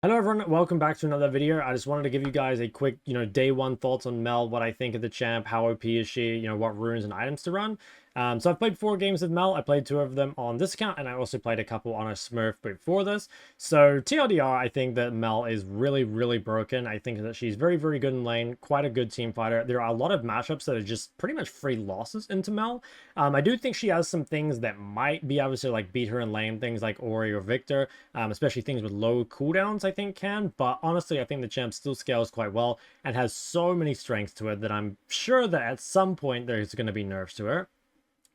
Hello everyone, welcome back to another video. I just wanted to give you guys a quick, day one thoughts on Mel, what I think of the champ, how OP is she, what runes and items to run. So I've played 4 games with Mel. I played 2 of them on this account, and I also played a couple on a Smurf before this. So TLDR, I think that Mel is really, really broken. I think that she's very, very good in lane, quite a good team fighter. There are a lot of matchups that are just pretty much free losses into Mel. I do think she has some things that might be able to beat her in lane, things like Ori or Victor, especially things with low cooldowns, I think can. But honestly, I think the champ still scales quite well and has so many strengths to it that I'm sure that at some point there's going to be nerfs to her.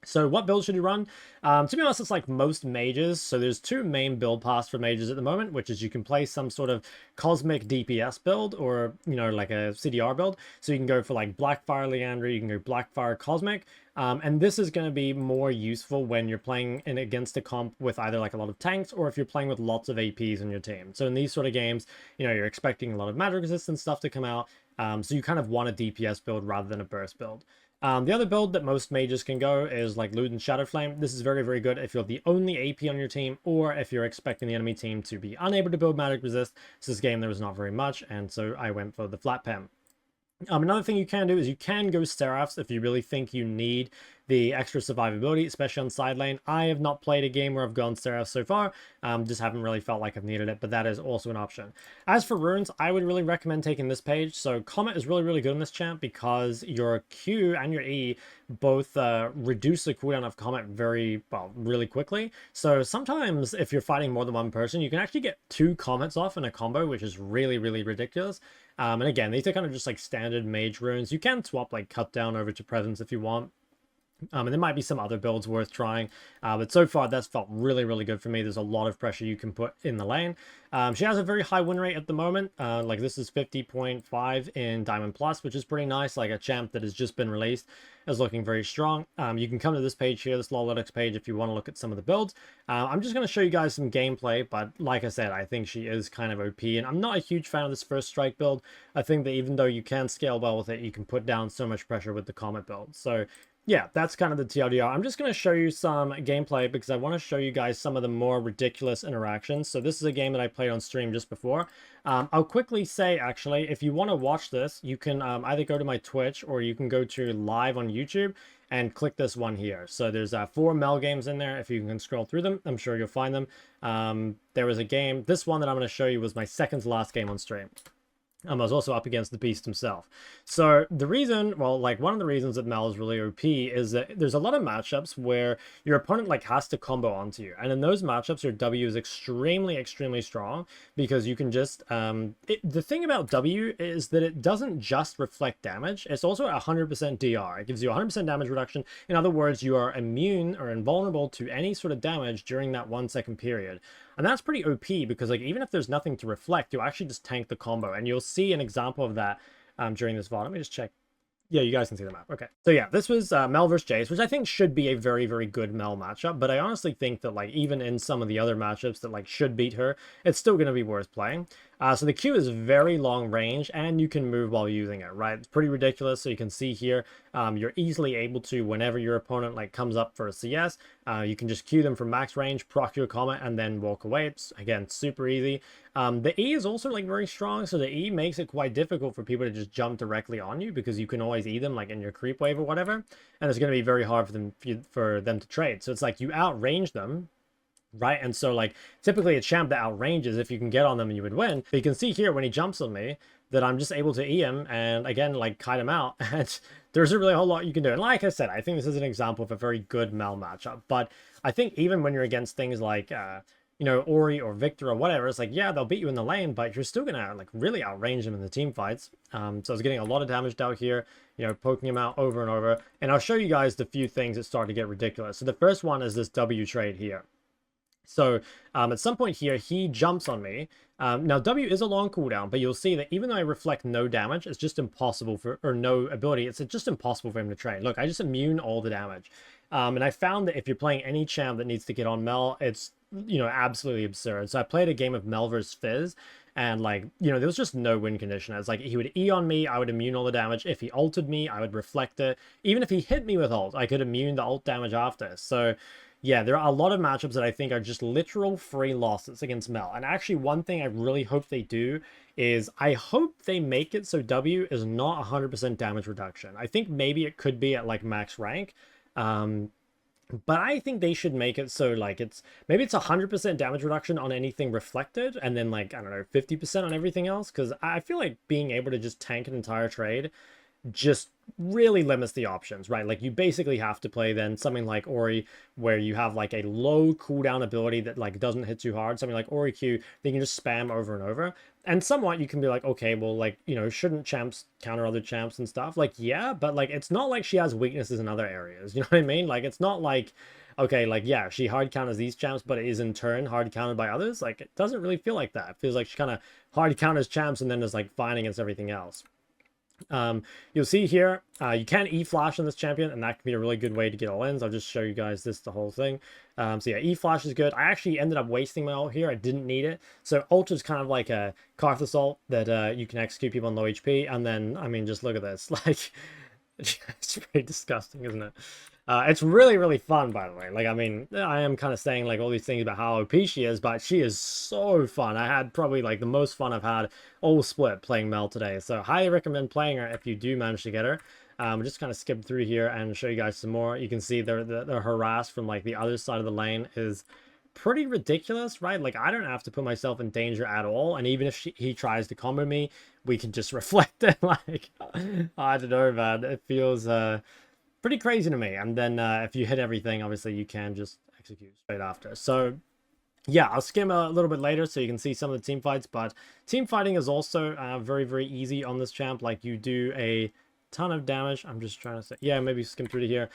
So what build should you run? To be honest, it's like most mages. So there's 2 main build paths for mages at the moment, which is you can play some sort of cosmic DPS build or, like a CDR build. So you can go for like Blackfire Leandra, you can go Blackfire Cosmic. And this is going to be more useful when you're playing against a comp with either like a lot of tanks or if you're playing with lots of APs in your team. So in these sort of games, you're expecting a lot of magic resistance stuff to come out. So you kind of want a DPS build rather than a burst build. The other build that most mages can go is like Luden Shadowflame. This is very, very good if you're the only AP on your team or if you're expecting the enemy team to be unable to build magic resist. So this game there was not very much, and so I went for the flat pen. Another thing you can do is you can go Seraphs if you really think you need the extra survivability, especially on side lane. I have not played a game where I've gone Seraphs so far, just haven't really felt like I've needed it, but that is also an option. As for runes, I would really recommend taking this page. So Comet is really, really good in this champ because your Q and your E both reduce the cooldown of Comet really quickly. So sometimes if you're fighting more than one person, you can actually get 2 Comets off in a combo, which is really, really ridiculous. And again, these are kind of just like standard mage runes. You can swap like Cut Down over to Presence if you want. And there might be some other builds worth trying, but so far that's felt really, really good for me. There's a lot of pressure you can put in the lane. She has a very high win rate at the moment. Like this is 50.5 in Diamond Plus, which is pretty nice. Like a champ that has just been released is looking very strong. You can come to this page here, this Loletics page, if you want to look at some of the builds. I'm just going to show you guys some gameplay, but like I said, I think she is kind of OP, and I'm not a huge fan of this first strike build. I think that even though you can scale well with it, you can put down so much pressure with the Comet build. So yeah, that's kind of the TLDR. I'm just going to show you some gameplay because I want to show you guys some of the more ridiculous interactions. So this is a game that I played on stream just before. I'll quickly say, actually, if you want to watch this, you can either go to my Twitch or you can go to live on YouTube and click this one here. So there's 4 Mel games in there. If you can scroll through them, I'm sure you'll find them. There was a game. This one that I'm going to show you was my second to last game on stream. I was also up against the beast himself. So the reason, well, like one of the reasons that Mel is really OP is that there's a lot of matchups where your opponent like has to combo onto you. And in those matchups, your W is extremely, extremely strong because you can just, the thing about W is that it doesn't just reflect damage. It's also 100% DR. It gives you 100% damage reduction. In other words, you are immune or invulnerable to any sort of damage during that 1-second period. And that's pretty OP because like even if there's nothing to reflect, you'll actually just tank the combo. And you'll see an example of that during this VOD. Let me just check. Yeah, you guys can see the map. Okay. So yeah, this was Mel versus Jace, which I think should be a very, very good Mel matchup. But I honestly think that like even in some of the other matchups that like should beat her, it's still going to be worth playing. So the Q is very long range and you can move while using it, right? It's pretty ridiculous. So you can see here, you're easily able to, whenever your opponent like comes up for a CS, you can just Q them from max range, proc your Comet, and then walk away. It's, again, super easy. The E is also like very strong, so the E makes it quite difficult for people to just jump directly on you because you can always E them like in your creep wave or whatever, and it's going to be very hard for them to trade. So it's like you outrange them, right? And so like typically a champ that outranges, if you can get on them, you would win. But you can see here when he jumps on me that I'm just able to E him and again like kite him out, and there's a really whole lot you can do. And like I said, I think this is an example of a very good Mel matchup. But I think even when you're against things like Ori or Victor or whatever, it's like, yeah, they'll beat you in the lane, but you're still gonna like really outrange them in the team fights. So I was getting a lot of damage out here, poking him out over and over. And I'll show you guys the few things that start to get ridiculous. So the first one is this W trade here. So at some point here, he jumps on me. Now W is a long cooldown, but you'll see that even though I reflect no damage, it's just impossible or no ability, it's just impossible for him to trade. Look, I just immune all the damage. And I found that if you're playing any champ that needs to get on Mel, it's, absolutely absurd. So I played a game of Mel versus Fizz, and like, there was just no win condition. It's like he would E on me, I would immune all the damage. If he ulted me, I would reflect it. Even if he hit me with ult, I could immune the ult damage after. So yeah, there are a lot of matchups that I think are just literal free losses against Mel. And actually, one thing I really hope they do is I hope they make it so W is not 100% damage reduction. I think maybe it could be at like max rank. But I think they should make it so like maybe it's 100% damage reduction on anything reflected, and then like, I don't know, 50% on everything else. Because I feel like being able to just tank an entire trade just really limits the options, right? Like you basically have to play then something like Ori, where you have like a low cooldown ability that like doesn't hit too hard, something like Ori Q that you can just spam over and over. And somewhat you can be like, okay, well, like, you know, shouldn't champs counter other champs and stuff? Like, yeah, but like it's not like she has weaknesses in other areas, you know what I mean? Like it's not like, okay, like, yeah, she hard counters these champs, but it is in turn hard countered by others. Like it doesn't really feel like that. It feels like she kind of hard counters champs and then is like fine against everything else. You'll see here, you can E-Flash on this champion, and that can be a really good way to get all ins. I'll just show you guys the whole thing. So yeah, E-Flash is good. I actually ended up wasting my ult here. I didn't need it. So ult is kind of like a Karthus ult that you can execute people on low HP, and then, I mean, just look at this. Like, it's pretty disgusting, isn't it? It's really, really fun, by the way. Like, I mean, I am kind of saying, like, all these things about how OP she is, but she is so fun. I had probably, like, the most fun I've had all split playing Mel today. So, highly recommend playing her if you do manage to get her. Just kind of skip through here and show you guys some more. You can see the harass from, like, the other side of the lane is pretty ridiculous, right? Like, I don't have to put myself in danger at all, and even if he tries to combo me, we can just reflect it. Like, I don't know, man. It feels pretty crazy to me. And then if you hit everything, obviously you can just execute straight after. So yeah, I'll skim a little bit later so you can see some of the team fights, but team fighting is also very, very easy on this champ. Like, you do a ton of damage. I'm just trying to say, yeah, maybe skim through to here.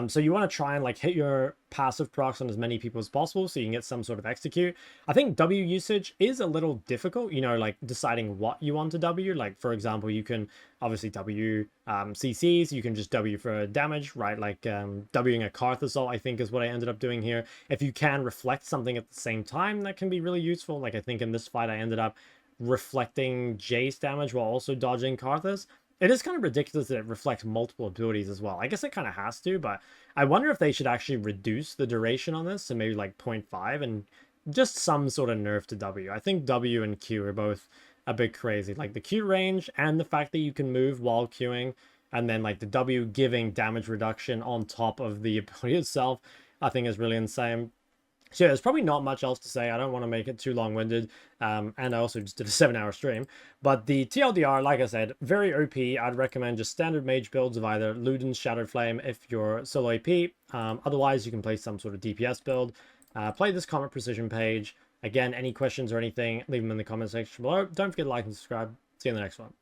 So you want to try and like hit your passive procs on as many people as possible so you can get some sort of execute. I think W usage is a little difficult, you know, like deciding what you want to W. Like, for example, you can obviously W CCs, you can just W for damage, right? Like Wing a Karthus ult, I think, is what I ended up doing here. If you can reflect something at the same time, that can be really useful. Like, I think in this fight I ended up reflecting Jace damage while also dodging Karthus. It is kind of ridiculous that it reflects multiple abilities as well. I guess it kind of has to, but I wonder if they should actually reduce the duration on this to maybe like 0.5 and just some sort of nerf to W. I think W and Q are both a bit crazy. Like the Q range and the fact that you can move while queuing, and then like the W giving damage reduction on top of the ability itself, I think is really insane. So yeah, there's probably not much else to say. I don't want to make it too long-winded, and I also just did a 7-hour stream. But the TLDR, like I said, very OP. I'd recommend just standard mage builds of either Luden's Shattered Flame if you're solo AP. Otherwise, you can play some sort of DPS build. Play this Comet Precision page. Again, any questions or anything, leave them in the comment section below. Don't forget to like and subscribe. See you in the next one.